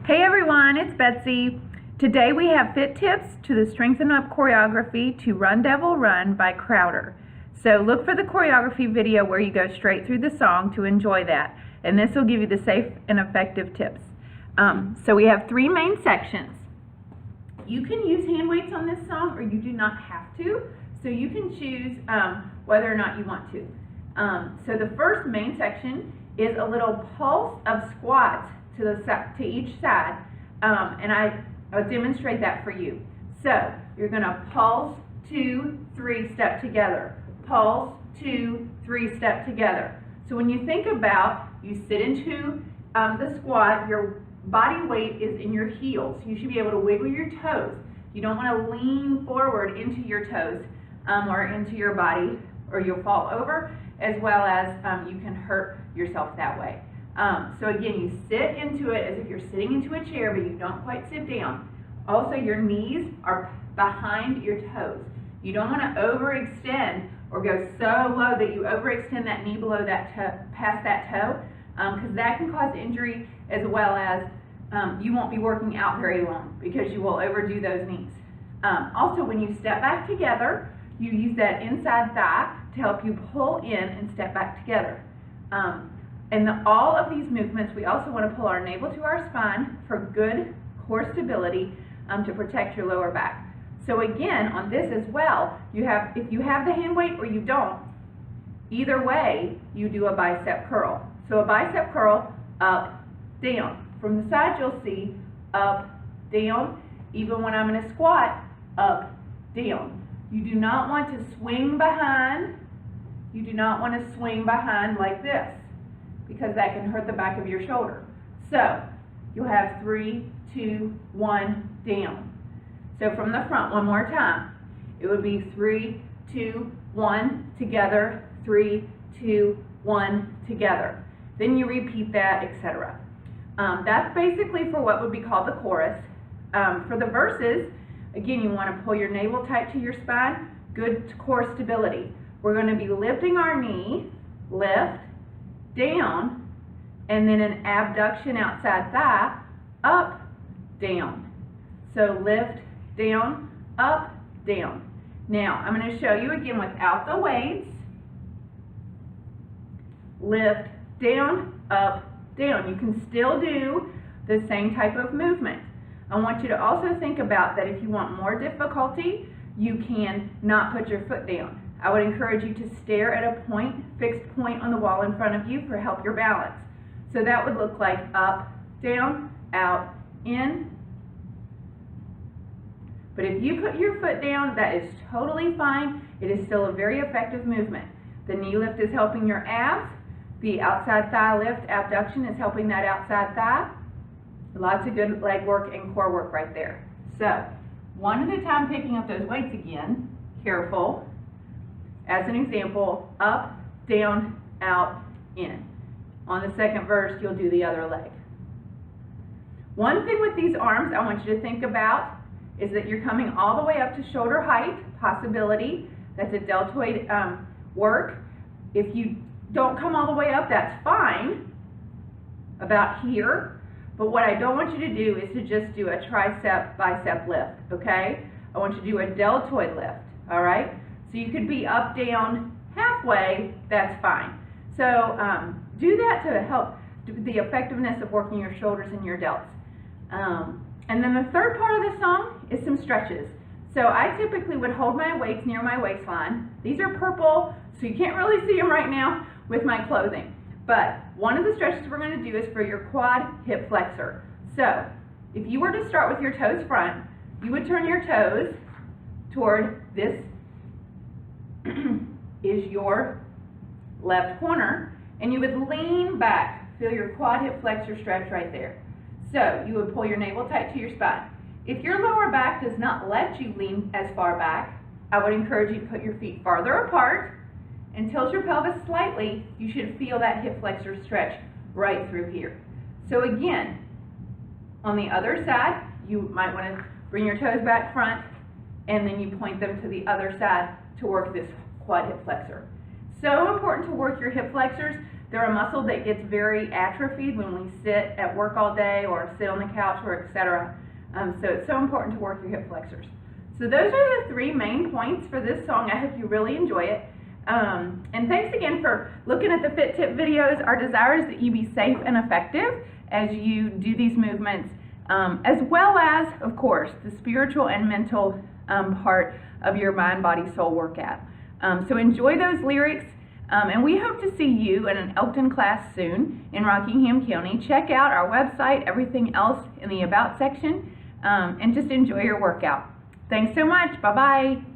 Hey everyone, it's Betsy. Today we have fit tips to the Strengthen Up choreography to Run Devil Run by Crowder. So look for the choreography video where you go straight through the song to enjoy that. And this will give you the safe and effective tips. So we have three main sections. You can use hand weights on this song or you do not have to. So you can choose whether or not you want to. So the first main section is a little pulse of squats to each side, and I'll demonstrate that for you. So you're going to pulse, 2, 3, step together. Pulse, 2, 3, step together. So when you think about, you sit into the squat, your body weight is in your heels. You should be able to wiggle your toes. You don't want to lean forward into your toes or into your body, or you'll fall over, as well as you can hurt yourself that way. So again, you sit into it as if you're sitting into a chair, but you don't quite sit down. Also, your knees are behind your toes. You don't want to overextend or go so low that you overextend that knee below that toe, past that toe, because that can cause injury, as well as you won't be working out very long because you will overdo those knees. Also, when you step back together, you use that inside thigh to help you pull in and step back together. And all of these movements, we also want to pull our navel to our spine for good core stability to protect your lower back. So again, on this as well, if you have the hand weight or you don't, either way, you do a bicep curl. So a bicep curl, up, down. From the side, you'll see up, down. Even when I'm in a squat, up, down. You do not want to swing behind. You do not want to swing behind like this, because that can hurt the back of your shoulder. So you'll have 3, 2, 1, down. So from the front, one more time. It would be 3, 2, 1, together, 3, 2, 1, together. Then you repeat that, etc. That's basically for what would be called the chorus. For the verses, again, you want to pull your navel tight to your spine, good core stability. We're going to be lifting our knee, lift, down, and then an abduction outside thigh, up, down. So lift, down, up, down. Now, I'm going to show you again without the weights. Lift, down, up, down. You can still do the same type of movement. I want you to also think about that if you want more difficulty, you can not put your foot down. I would encourage you to stare at a point, fixed point on the wall in front of you for help your balance. So that would look like up, down, out, in. But if you put your foot down, that is totally fine. It is still a very effective movement. The knee lift is helping your abs. The outside thigh lift, abduction, is helping that outside thigh. Lots of good leg work and core work right there. So, one at a time, picking up those weights again. Careful. As an example, up, down, out, in. On the second verse, you'll do the other leg. One thing with these arms I want you to think about is that you're coming all the way up to shoulder height, possibility. That's a deltoid work. If you don't come all the way up, that's fine, about here. But what I don't want you to do is to just do a tricep, bicep lift, okay? I want you to do a deltoid lift, all right? So you could be up, down, halfway, that's fine. So do that to help the effectiveness of working your shoulders and your delts. And then the third part of the song is some stretches. So I typically would hold my weights near my waistline. These are purple, so you can't really see them right now with my clothing. But one of the stretches we're going to do is for your quad hip flexor. So if you were to start with your toes front, you would turn your toes toward this is your left corner, and you would lean back. Feel your quad hip flexor stretch right there. So you would pull your navel tight to your spine. If your lower back does not let you lean as far back, I would encourage you to put your feet farther apart and tilt your pelvis slightly. You should feel that hip flexor stretch right through here. So again, on the other side, you might want to bring your toes back front, and then you point them to the other side to work this quad hip flexor. So important to work your hip flexors They're a muscle that gets very atrophied when we sit at work all day or sit on the couch or etc. So it's so important to work your hip flexors. So those are the 3 main points for this song. I hope you really enjoy it. And thanks again for looking at the Fit Tip videos. Our desire is that you be safe and effective as you do these movements, as well as, of course, the spiritual and mental part of your mind, body, soul workout. So enjoy those lyrics, and we hope to see you in an Elkton class soon in Rockingham County. Check out our website, everything else in the About section, and just enjoy your workout. Thanks so much. Bye-bye.